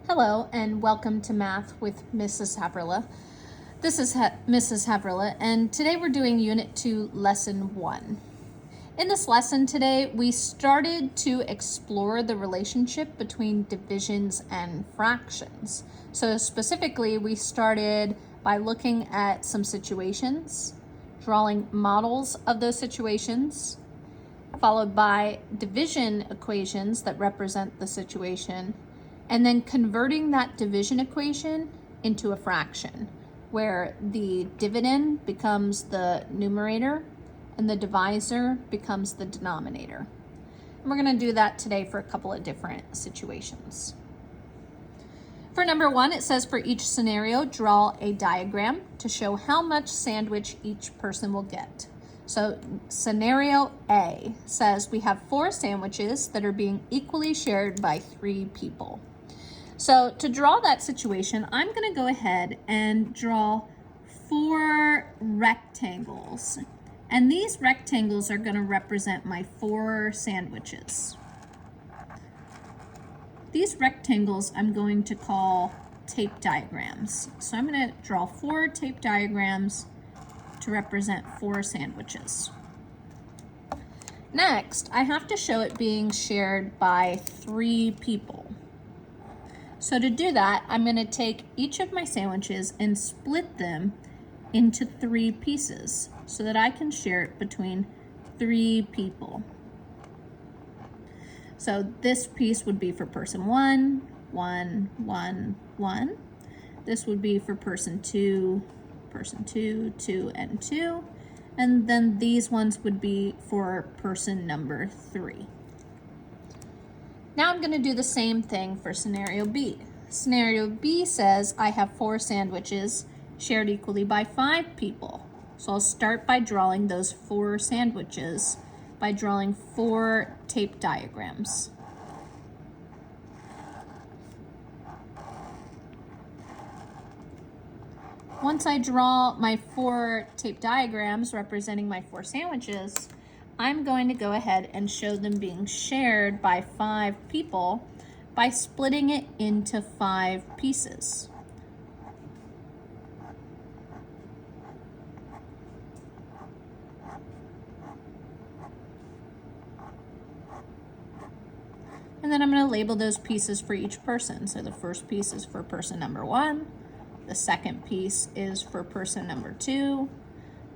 Hello and welcome to Math with Mrs. Haverla. This is Mrs. Haverla, and today we're doing Unit 2, Lesson 1. In this lesson today, we started to explore the relationship between divisions and fractions. So specifically, we started by looking at some situations, drawing models of those situations, followed by division equations that represent the situation, and then converting that division equation into a fraction, where the dividend becomes the numerator and the divisor becomes the denominator. And we're going to do that today for a couple of different situations. For number 1, it says for each scenario, draw a diagram to show how much sandwich each person will get. So scenario A says we have 4 sandwiches that are being equally shared by 3 people. So to draw that situation, I'm going to go ahead and draw 4 rectangles. And these rectangles are going to represent my 4 sandwiches. These rectangles I'm going to call tape diagrams. So I'm going to draw 4 tape diagrams to represent 4 sandwiches. Next, I have to show it being shared by 3 people. So to do that, I'm going to take each of my sandwiches and split them into 3 pieces so that I can share it between 3 people. So this piece would be for person 1, 1, 1, 1. This would be for person 2, 2, and 2. And then these ones would be for person number 3. Now I'm going to do the same thing for scenario B. Scenario B says I have 4 sandwiches shared equally by 5 people. So I'll start by drawing those 4 sandwiches by drawing 4 tape diagrams. Once I draw my 4 tape diagrams representing my 4 sandwiches, I'm going to go ahead and show them being shared by 5 people by splitting it into 5 pieces. And then I'm going to label those pieces for each person. So the first piece is for person number 1, the second piece is for person number 2,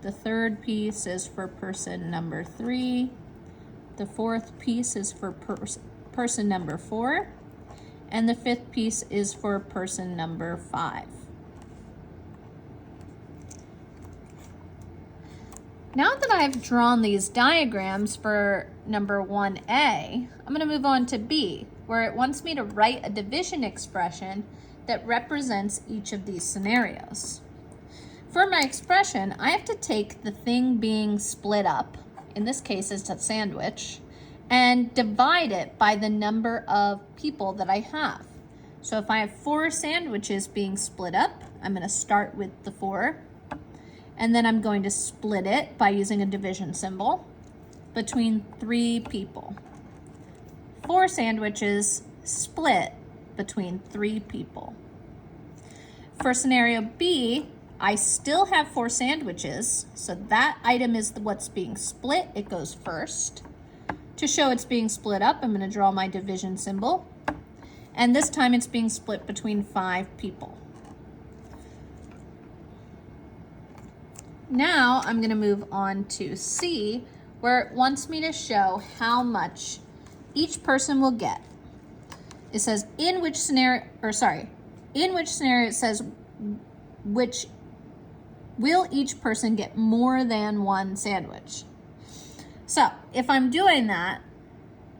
the third piece is for person number 3. The fourth piece is for person number 4. And the fifth piece is for person number 5. Now that I've drawn these diagrams for number 1A, I'm going to move on to B, where it wants me to write a division expression that represents each of these scenarios. For my expression, I have to take the thing being split up, in this case it's a sandwich, and divide it by the number of people that I have. So if I have 4 sandwiches being split up, I'm going to start with the 4, and then I'm going to split it by using a division symbol between 3 people. 4 sandwiches split between 3 people. For scenario B, I still have 4 sandwiches, so that item is what's being split. It goes first. To show it's being split up, I'm going to draw my division symbol, and this time it's being split between 5 people. Now I'm going to move on to C, where it wants me to show how much each person will get. It says in which scenario it says which will each person get more than 1 sandwich. So if I'm doing that,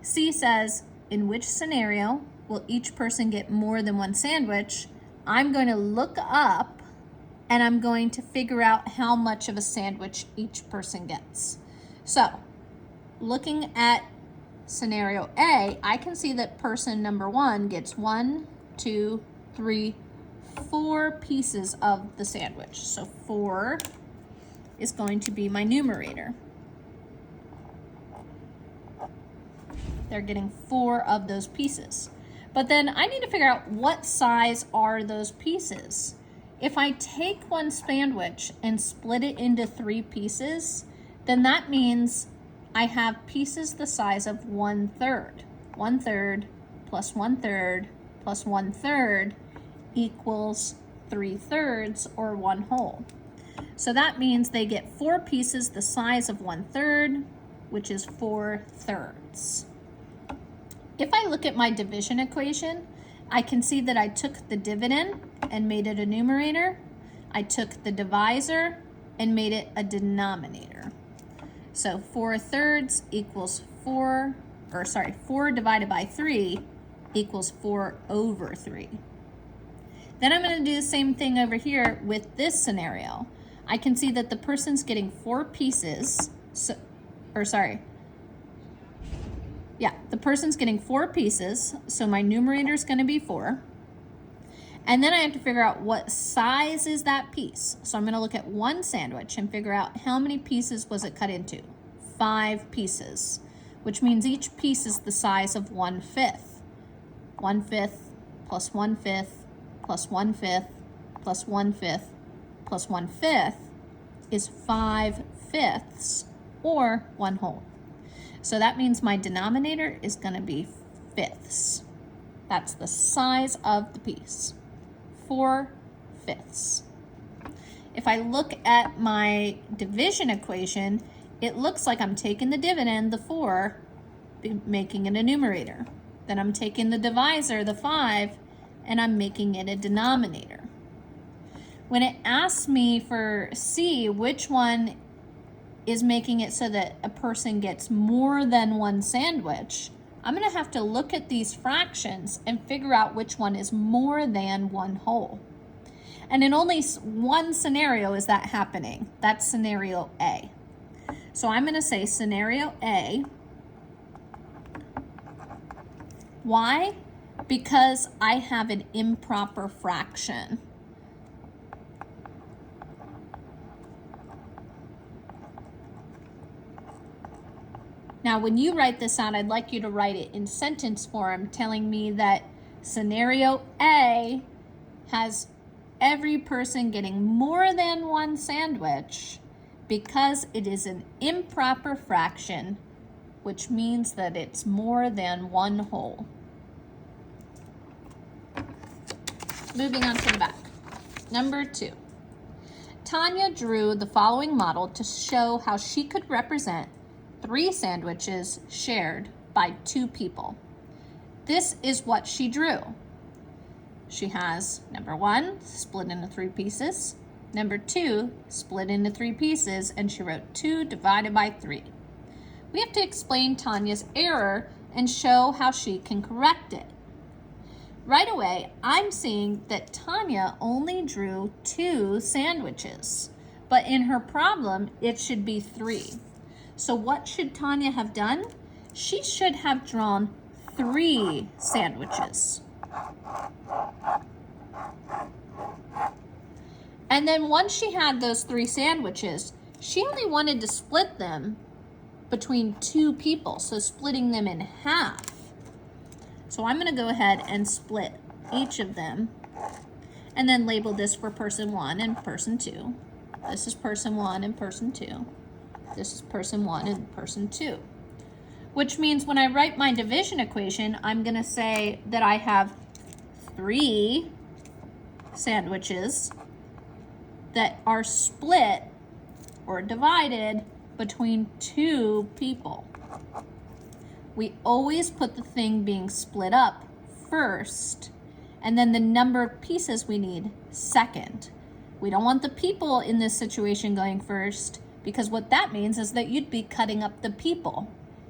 C says in which scenario will each person get more than 1 sandwich, I'm going to look up and I'm going to figure out how much of a sandwich each person gets. So looking at scenario A, I can see that person number 1 gets 1, 2, 3, 4 pieces of the sandwich. So 4 is going to be my numerator. They're getting 4 of those pieces. But then I need to figure out what size are those pieces. If I take one sandwich and split it into 3 pieces, then that means I have pieces the size of 1/3. 1/3 plus 1/3 plus 1/3 equals 3/3 or 1 whole. So that means they get 4 pieces the size of 1/3, which is 4/3. If I look at my division equation, I can see that I took the dividend and made it a numerator. I took the divisor and made it a denominator. So 4/3 equals 4 divided by 3 equals 4/3. Then I'm going to do the same thing over here with this scenario. I can see that the person's getting 4 pieces, the person's getting 4 pieces, so my numerator is going to be 4. And then I have to figure out what size is that piece. So I'm going to look at one sandwich and figure out how many pieces was it cut into. 5 pieces, which means each piece is the size of 1/5. 1/5 plus 1/5 plus 1/5 plus 1/5 plus 1/5 is 5/5 or 1 whole. So that means my denominator is going to be 5ths. That's the size of the piece. 4/5. If I look at my division equation, it looks like I'm taking the dividend, the 4, making it a numerator. Then I'm taking the divisor, the 5, and I'm making it a denominator. When it asks me for C, which one is making it so that a person gets more than one sandwich, I'm going to have to look at these fractions and figure out which one is more than 1 whole. And in only one scenario is that happening. That's scenario A. So I'm going to say scenario A. Why? Because I have an improper fraction. Now, when you write this out, I'd like you to write it in sentence form, telling me that scenario A has every person getting more than one sandwich because it is an improper fraction, which means that it's more than 1 whole. Moving on to the back. Number 2. Tanya drew the following model to show how she could represent 3 sandwiches shared by 2 people. This is what she drew. She has number 1 split into 3 pieces, number 2 split into 3 pieces, and she wrote 2 divided by 3. We have to explain Tanya's error and show how she can correct it. Right away, I'm seeing that Tanya only drew 2 sandwiches, but in her problem, it should be 3. So what should Tanya have done? She should have drawn 3 sandwiches. And then once she had those 3 sandwiches, she only wanted to split them between 2 people, so splitting them in half. So I'm going to go ahead and split each of them and then label this for person 1 and person 2. This is person 1 and person 2. This is person 1 and person 2. Which means when I write my division equation, I'm going to say that I have 3 sandwiches that are split or divided between 2 people. We always put the thing being split up first, and then the number of pieces we need second. We don't want the people in this situation going first, because what that means is that you'd be cutting up the people.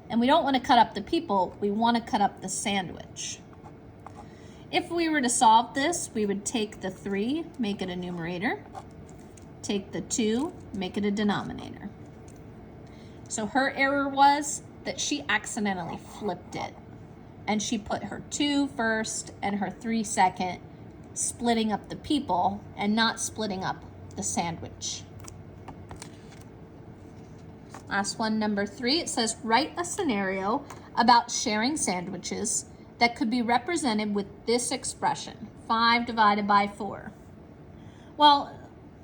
And we don't want to cut up the people, we want to cut up the sandwich. If we were to solve this, we would take the 3, make it a numerator, take the 2, make it a denominator. So her error was that she accidentally flipped it, and she put her 2 first and her 3 second, splitting up the people and not splitting up the sandwich. Last one, number 3, it says write a scenario about sharing sandwiches that could be represented with this expression, 5 divided by 4. Well,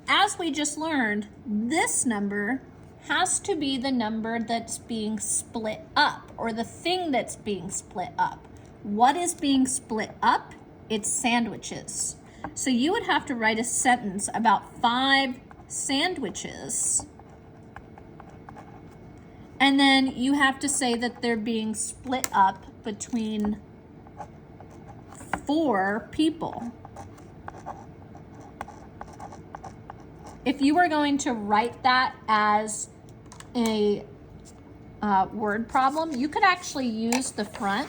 as we just learned, this number has to be the number that's being split up, or the thing that's being split up. What is being split up? It's sandwiches. So you would have to write a sentence about 5 sandwiches. And then you have to say that they're being split up between 4 people. If you were going to write that as a word problem, you could actually use the front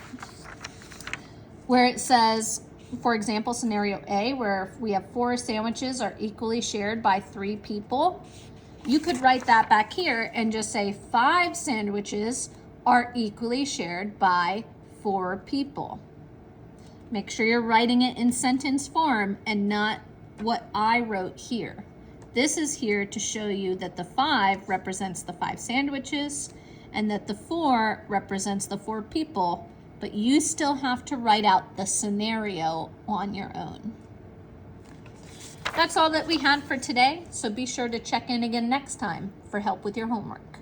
where it says, for example, scenario A, where we have 4 sandwiches are equally shared by 3 people. You could write that back here and just say 5 sandwiches are equally shared by 4 people. Make sure you're writing it in sentence form and not what I wrote here. This is here to show you that the 5 represents the 5 sandwiches and that the 4 represents the 4 people, but you still have to write out the scenario on your own. That's all that we had for today, so be sure to check in again next time for help with your homework.